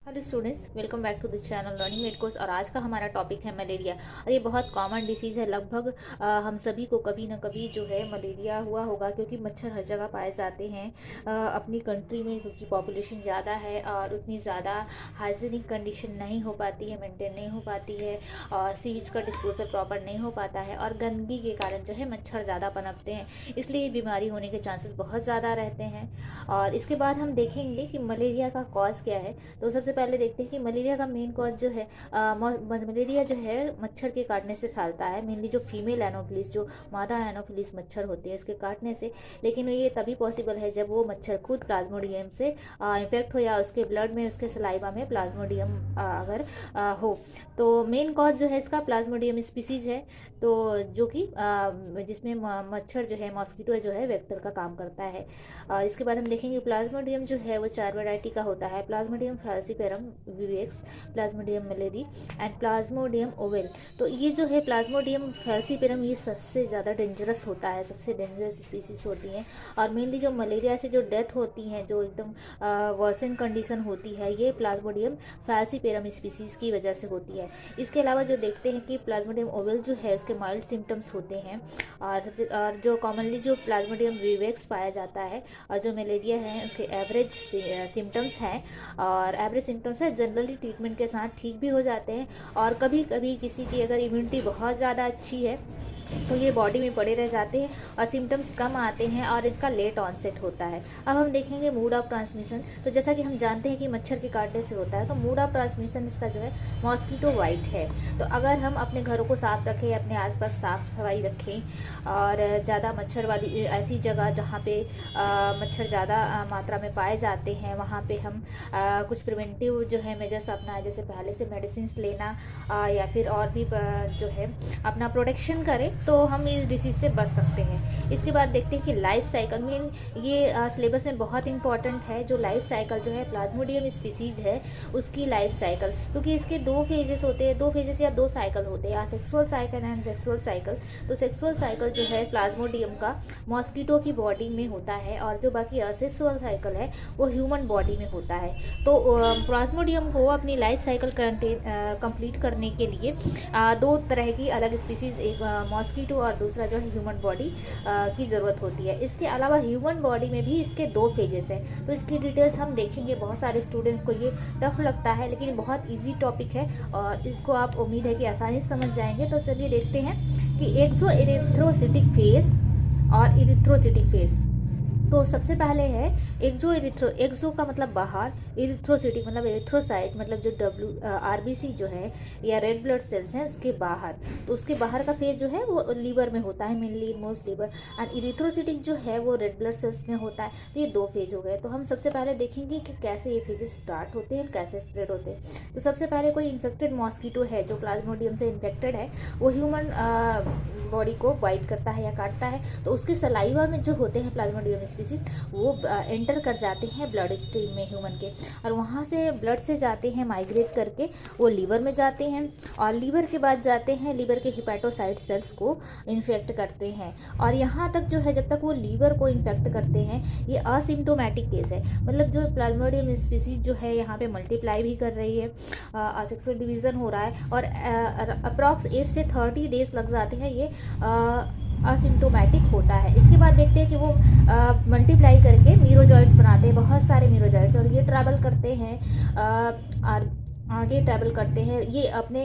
Hello students, welcome back to this channel learning made course. और आज का हमारा टॉपिक है मलेरिया। और ये बहुत कॉमन डिसीज़ है। लगभग हम सभी को कभी ना कभी जो है मलेरिया हुआ होगा, क्योंकि मच्छर हर जगह पाए जाते हैं अपनी कंट्री में, क्योंकि पॉपुलेशन ज़्यादा है और उतनी ज़्यादा हाइजीनिक कंडीशन नहीं हो पाती है, मेंटेन नहीं हो पाती है, और सीवेज का डिस्पोजल प्रॉपर नहीं हो पाता है, और गंदगी के कारण जो है मच्छर ज़्यादा पनपते हैं, इसलिए बीमारी होने के चांसेस बहुत ज़्यादा रहते हैं। और इसके बाद हम देखेंगे कि मलेरिया का कॉज क्या है। तो सबसे पहले देखते हैं कि मलेरिया का मेन कॉज जो है, मलेरिया जो है मच्छर के काटने से फैलता है। मेनली जो फीमेल एनोफिलिस, जो मादा एनोफिलिस मच्छर होती है उसके काटने से। लेकिन ये तभी पॉसिबल है जब वो मच्छर खुद प्लाज्मोडियम से इन्फेक्ट हो, या उसके ब्लड में, उसके सलाइवा में प्लाज्मोडियम अगर हो। तो मेन कॉज जो है इसका प्लाज्मोडियम स्पीसीज है, तो जो कि जिसमें मच्छर जो है, मॉस्किटो जो है, वेक्टर का काम करता है। इसके बाद हम देखेंगे प्लाज्मोडियम जो है वो 4 वैरायटी का होता है। Plasmodium falciparum vivax, Plasmodium malariae and Plasmodium oval. तो ये जो है प्लाज्मोडियम फैल्सीपेरम, ये सबसे ज़्यादा डेंजरस होता है, सबसे डेंजरस स्पीसीज होती हैं। और मेनली जो मलेरिया से जो डेथ होती हैं, जो एकदम वर्सन कंडीशन होती है, ये प्लाज्मोडियम फैल्सीपेरम स्पीसीज़ की वजह से होती है। इसके अलावा जो देखते हैं कि प्लाज्मोडियम ओवेल जो है उसके माइल्ड सिम्टम्स होते हैं, और जो कॉमनली जो प्लाज्मोडियम विवेक्स पाया जाता है, और जो मलेरिया है उसके एवरेज सिम्टम्स हैं। और एवरेज सिम्टम्स है, जनरली ट्रीटमेंट के साथ ठीक भी हो जाते हैं। और कभी कभी किसी की अगर इम्यूनिटी बहुत ज़्यादा अच्छी है तो ये बॉडी में पड़े रह जाते हैं और सिम्टम्स कम आते हैं, और इसका लेट ऑनसेट होता है। अब हम देखेंगे मोड ऑफ ट्रांसमिशन। तो जैसा कि हम जानते हैं कि मच्छर के काटने से होता है, तो मोड ऑफ ट्रांसमिशन इसका जो है मॉस्किटो बाइट है। तो अगर हम अपने घरों को साफ रखें, अपने आसपास साफ सफाई रखें, और ज़्यादा मच्छर वाली ऐसी जगह जहाँ पे मच्छर ज़्यादा मात्रा में पाए जाते हैं, वहाँ पे हम कुछ प्रिवेंटिव जो है मेजर्स अपनाएं, जैसे पहले से मेडिसिन लेना, या फिर और भी जो है अपना प्रोटेक्शन करें, तो हम इस डिसीज़ से बच सकते हैं। इसके बाद देखते हैं कि लाइफ साइकिल में, ये सिलेबस में बहुत इंपॉर्टेंट है, जो लाइफ साइकिल जो है प्लाज्मोडियम स्पीसीज है उसकी लाइफ साइकिल, क्योंकि इसके 2 फेजेस होते हैं, 2 फेजेस या 2 साइकिल होते हैं, sexual cycle and sexual cycle. तो सेक्सुअल साइकिल जो है प्लाज्मोडियम का मॉस्किटो की बॉडी में होता है, और जो बाकी असेक्सुअल साइकिल है वो ह्यूमन बॉडी में होता है। तो प्लाज्मोडियम को अपनी लाइफ साइकिल कंप्लीट करने के लिए 2 तरह की अलग स्पीसीज, एक मॉस्किटो और दूसरा जो है ह्यूमन बॉडी की ज़रूरत होती है। इसके अलावा ह्यूमन बॉडी में भी इसके 2 फेजेस हैं, तो इसकी डिटेल्स हम देखेंगे। बहुत सारे स्टूडेंट्स को ये टफ लगता है, लेकिन बहुत इजी टॉपिक है और इसको आप उम्मीद है कि आसानी से समझ जाएंगे। तो चलिए देखते हैं कि एक्सो एरिथ्रोसिटिक फेज और इरिथ्रोसिटिक फेज। तो सबसे पहले है एक्सो का मतलब बाहर, इरिथ्रोसिटिक मतलब एरिथ्रोसाइट, मतलब जो आरबीसी जो है या रेड ब्लड सेल्स हैं उसके बाहर। तो उसके बाहर का फेज जो है वो लीवर में होता है, मेनली मोस्ट लीवर। एंड इरिथ्रोसिटिक जो है वो रेड ब्लड सेल्स में होता है। तो ये 2 फेज हो गए। तो हम सबसे पहले देखेंगे कि कैसे ये फेजेस स्टार्ट होते हैं, कैसे स्प्रेड होते हैं। तो सबसे पहले कोई इन्फेक्टेड मॉस्किटो है जो प्लाज्मोडियम से इन्फेक्टेड है, वो ह्यूमन बॉडी को बाइट करता है या काटता है, तो उसके सलाइवा में जो होते हैं प्लाज्मोडियम स्पीसीज, वो एंटर कर जाते हैं ब्लड स्ट्रीम में ह्यूमन के, और वहाँ से ब्लड से जाते हैं माइग्रेट करके वो लीवर में जाते हैं, और लीवर के बाद जाते हैं लीवर के हिपैटोसाइट सेल्स को इन्फेक्ट करते हैं। और यहाँ तक जो है, जब तक वो लीवर को इन्फेक्ट करते हैं, ये असिम्प्टोमेटिक केस है। मतलब जो प्लाज्मोडियम स्पीसीज जो है यहाँ पे मल्टीप्लाई भी कर रही है, असेक्सुअल डिवीज़न हो रहा है, और अप्रॉक्स 8 से 30 डेज लग जाते हैं, ये असिम्प्टोमेटिक होता है। इसके बाद देखते हैं कि वो मल्टीप्लाई करके मीरोजॉइड्स बनाते हैं, बहुत सारे मीरोजॉइड्स, और ये ट्रैवल करते हैं आगे ट्रैवल करते हैं। ये अपने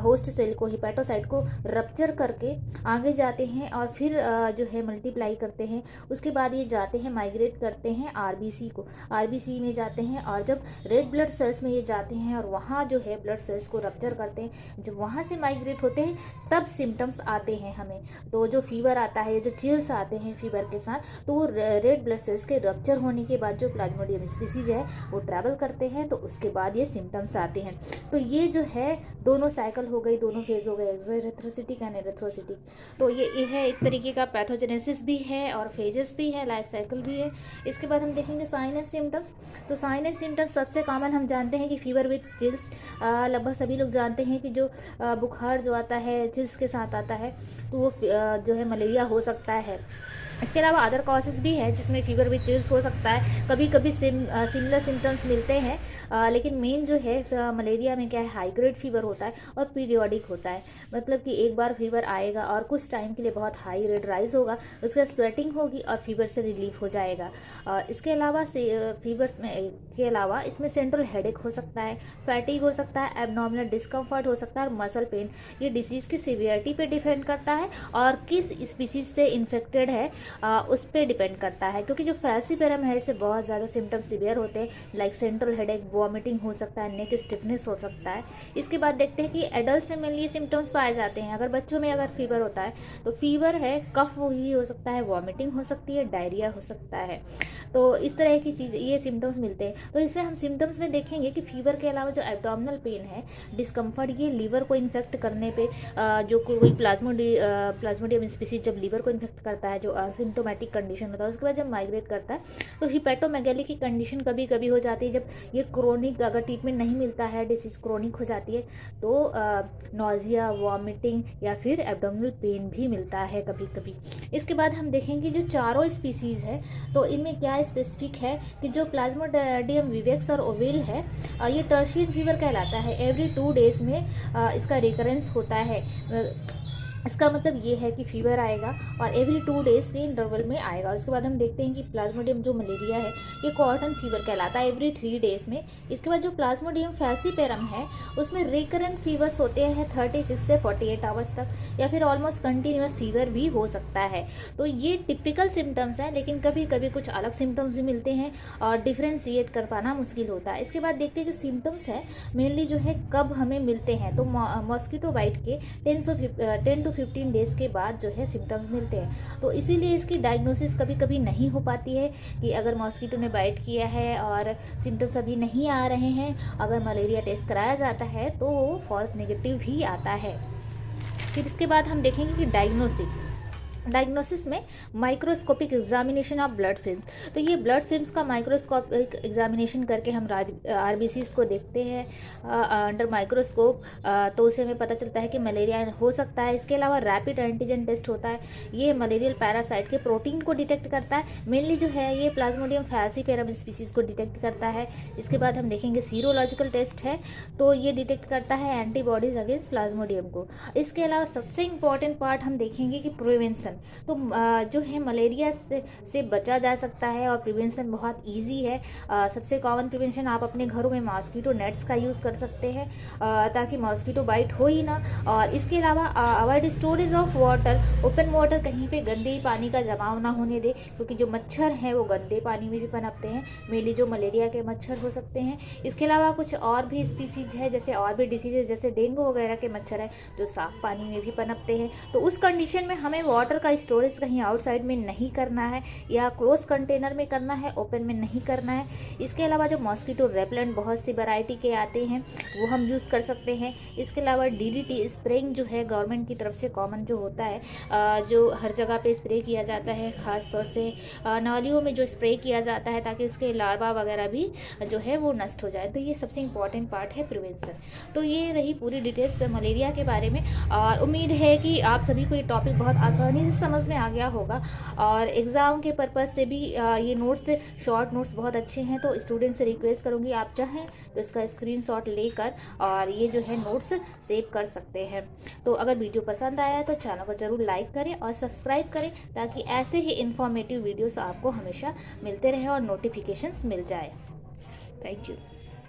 होस्ट सेल को, हिपैटोसाइट को रप्चर करके आगे जाते हैं, और फिर जो है मल्टीप्लाई करते हैं। उसके बाद ये जाते हैं, माइग्रेट करते हैं आरबीसी को, आरबीसी में जाते हैं, और जब रेड ब्लड सेल्स में ये जाते हैं और वहाँ जो है ब्लड सेल्स को रप्चर करते हैं, जब वहाँ से माइग्रेट होते हैं तब सिम्टम्स आते हैं हमें। तो जो फीवर आता है, जो चिल्स आते हैं फीवर के साथ, तो वो रेड ब्लड सेल्स के रप्चर होने के बाद जो प्लाज्मोडियम स्पीसीज है वो ट्रैवल करते हैं, तो उसके बाद ये सिम्टम्स आते हैं। तो ये जो है दोनों साइकिल हो गई, दोनों फेज हो गए, एक्सोएरिथ्रोसिटिक एंड एरिथ्रोसिटिक। तो ये है एक तरीके का पैथोजेनेसिस भी है और फेजेस भी है, लाइफ साइकिल भी है। इसके बाद हम देखेंगे साइन एंड सिम्टम्स। तो साइन एंड सिम्टम्स सबसे कॉमन हम जानते हैं कि फीवर विथ चिल्स, लगभग सभी लोग जानते हैं कि जो बुखार जो आता है चिल्स के साथ आता है, तो वो जो है मलेरिया हो सकता है। इसके अलावा अदर कॉजेज़ भी है जिसमें फीवर भी चेंज हो सकता है, कभी कभी सिमिलर सिम्टम्स मिलते हैं, लेकिन मेन जो है मलेरिया में क्या है, हाई ग्रेड फीवर होता है और पीरियोडिक होता है। मतलब कि एक बार फीवर आएगा और कुछ टाइम के लिए बहुत हाई रेट राइज होगा, उसके बाद स्वेटिंग होगी और फीवर से रिलीफ हो जाएगा। इसके अलावा फीवर्स में के अलावा इसमें सेंट्रल हेडेक हो सकता है, फैटिग हो सकता है, एबनॉर्मल डिस्कम्फर्ट हो सकता है और मसल पेन। ये डिसीज़ की सीवियरिटी पे डिपेंड करता है और किस स्पीसीज से इन्फेक्टेड है उस पर डिपेंड करता है, क्योंकि जो फैल्सीपेरम है इससे बहुत ज़्यादा सिम्टम्स सीवियर होते हैं, लाइक सेंट्रल हेडेक, वॉमिटिंग हो सकता है, नेक स्टिफनेस हो सकता है। इसके बाद देखते हैं कि एडल्ट में मेनली सिम्टम्स पाए जाते हैं। अगर बच्चों में अगर फीवर होता है तो फीवर है, कफ भी हो सकता है, वॉमिटिंग हो सकती है, डायरिया हो सकता है। तो इस तरह की चीज़, ये सिम्टम्स मिलते हैं। तो इसमें हम सिम्टम्स में देखेंगे कि फीवर के अलावा जो एब्डोमिनल पेन है, डिस्कम्फर्ट, ये लीवर को इन्फेक्ट करने पे जो कोई प्लाज्मोडियम स्पीसीज जब लीवर को इन्फेक्ट करता है, जो असिम्टोमेटिक कंडीशन होता है, उसके बाद जब माइग्रेट करता है तो हिपेटोमेगैली की कंडीशन कभी कभी हो जाती है। जब ये क्रोनिक, अगर ट्रीटमेंट नहीं मिलता है, डिसीज क्रोनिक हो जाती है, तो नॉजिया, वॉमिटिंग या फिर एब्डोमिनल पेन भी मिलता है कभी कभी। इसके बाद हम देखेंगे जो चारों स्पीसीज़ है, तो इनमें क्या स्पेसिफिक है कि जो प्लाज्मोडियम विवेक्स और ओवेल है, ये टर्शियन फीवर कहलाता है। एवरी 2 डेज में इसका रिकरेंस होता है। इसका मतलब ये है कि फीवर आएगा और एवरी 2 डेज के इंटरवल में आएगा। उसके बाद हम देखते हैं कि प्लाज्मोडियम जो मलेरिया है, ये कॉटन फीवर कहलाता है एवरी 3 डेज में। इसके बाद जो प्लाज्मोडियम फैल्सीपेरम है, उसमें रिकरेंट फीवर्स होते हैं 36 से 48 आवर्स तक, या फिर ऑलमोस्ट कंटिन्यूस फीवर भी हो सकता है। तो ये टिपिकल सिम्टम्स हैं, लेकिन कभी कभी कुछ अलग सिम्टम्स भी मिलते हैं और डिफ्रेंशिएट कर पाना मुश्किल होता है। इसके बाद देखते हैं जो सिम्टम्स है मेनली जो है कब हमें मिलते हैं। तो मॉस्किटो बाइट के 10 to 15 डेज के बाद जो है सिम्टम्स मिलते हैं। तो इसीलिए इसकी डायग्नोसिस कभी कभी नहीं हो पाती है कि अगर मॉस्किटो ने बाइट किया है और सिम्टम्स अभी नहीं आ रहे हैं, अगर मलेरिया टेस्ट कराया जाता है तो वो फॉल्स नेगेटिव ही आता है। फिर इसके बाद हम देखेंगे कि डायग्नोसिस में microscopic examination of blood film. तो ये ब्लड फिल्म्स का माइक्रोस्कोपिक एग्जामिनेशन करके हम आरबीसीज को देखते हैं अंडर माइक्रोस्कोप, तो उसे हमें पता चलता है कि मलेरिया हो सकता है। इसके अलावा रैपिड एंटीजन टेस्ट होता है, ये मलेरियल पैरासाइट के प्रोटीन को डिटेक्ट करता है। मेनली जो है ये प्लाज्मोडियम फैल्सीपेरम स्पीसीज को डिटेक्ट करता है। इसके बाद हम देखेंगे सीरोलॉजिकल टेस्ट है, तो ये डिटेक्ट करता है एंटीबॉडीज अगेंस्ट प्लाज्मोडियम को। इसके अलावा सबसे इंपॉर्टेंट पार्ट हम देखेंगे कि प्रिवेंशन। तो जो है मलेरिया से बचा जा सकता है और प्रिवेंशन बहुत इजी है। सबसे कॉमन प्रिवेंशन, आप अपने घरों में मॉस्किटो नेट्स का यूज़ कर सकते हैं ताकि मॉस्किटो बाइट हो ही ना। और इसके अलावा avoid storage of water, open water, कहीं पे गंदे पानी का जमाव ना होने दे, क्योंकि जो मच्छर हैं वो गंदे पानी में भी पनपते हैं, मेनली जो मलेरिया के मच्छर हो सकते हैं। इसके अलावा कुछ और भी स्पीसीज है, जैसे और भी डिसीजेज जैसे डेंगू वगैरह के मच्छर हैं जो साफ पानी में भी पनपते हैं। तो उस कंडीशन में हमें वाटर का स्टोरेज कहीं आउटसाइड में नहीं करना है, या क्लोज कंटेनर में करना है, ओपन में नहीं करना है। इसके अलावा जो मॉस्किटो रेपेलेंट बहुत सी वैरायटी के आते हैं वो हम यूज़ कर सकते हैं। इसके अलावा डीडीटी स्प्रेइंग जो है गवर्नमेंट की तरफ से कॉमन जो होता है, जो हर जगह पे स्प्रे किया जाता है, ख़ास तौर से नालियों में जो स्प्रे किया जाता है ताकि उसके लार्वा वगैरह भी जो है वो नष्ट हो जाए। तो ये सबसे इम्पॉर्टेंट पार्ट है प्रिवेंशन। तो ये रही पूरी डिटेल्स मलेरिया के बारे में, और उम्मीद है कि आप सभी को ये टॉपिक बहुत आसानी से समझ में आ गया होगा। और एग्ज़ाम के पर्पज़ से भी ये नोट्स, शॉर्ट नोट्स बहुत अच्छे हैं, तो स्टूडेंट से रिक्वेस्ट करूँगी आप चाहें तो इसका स्क्रीनशॉट लेकर और ये जो है नोट्स सेव कर सकते हैं। तो अगर वीडियो पसंद आया तो चैनल को ज़रूर लाइक करें और सब्सक्राइब करें, ताकि ऐसे ही इन्फॉर्मेटिव वीडियोस आपको हमेशा मिलते रहें और नोटिफिकेशंस मिल जाए। Thank you.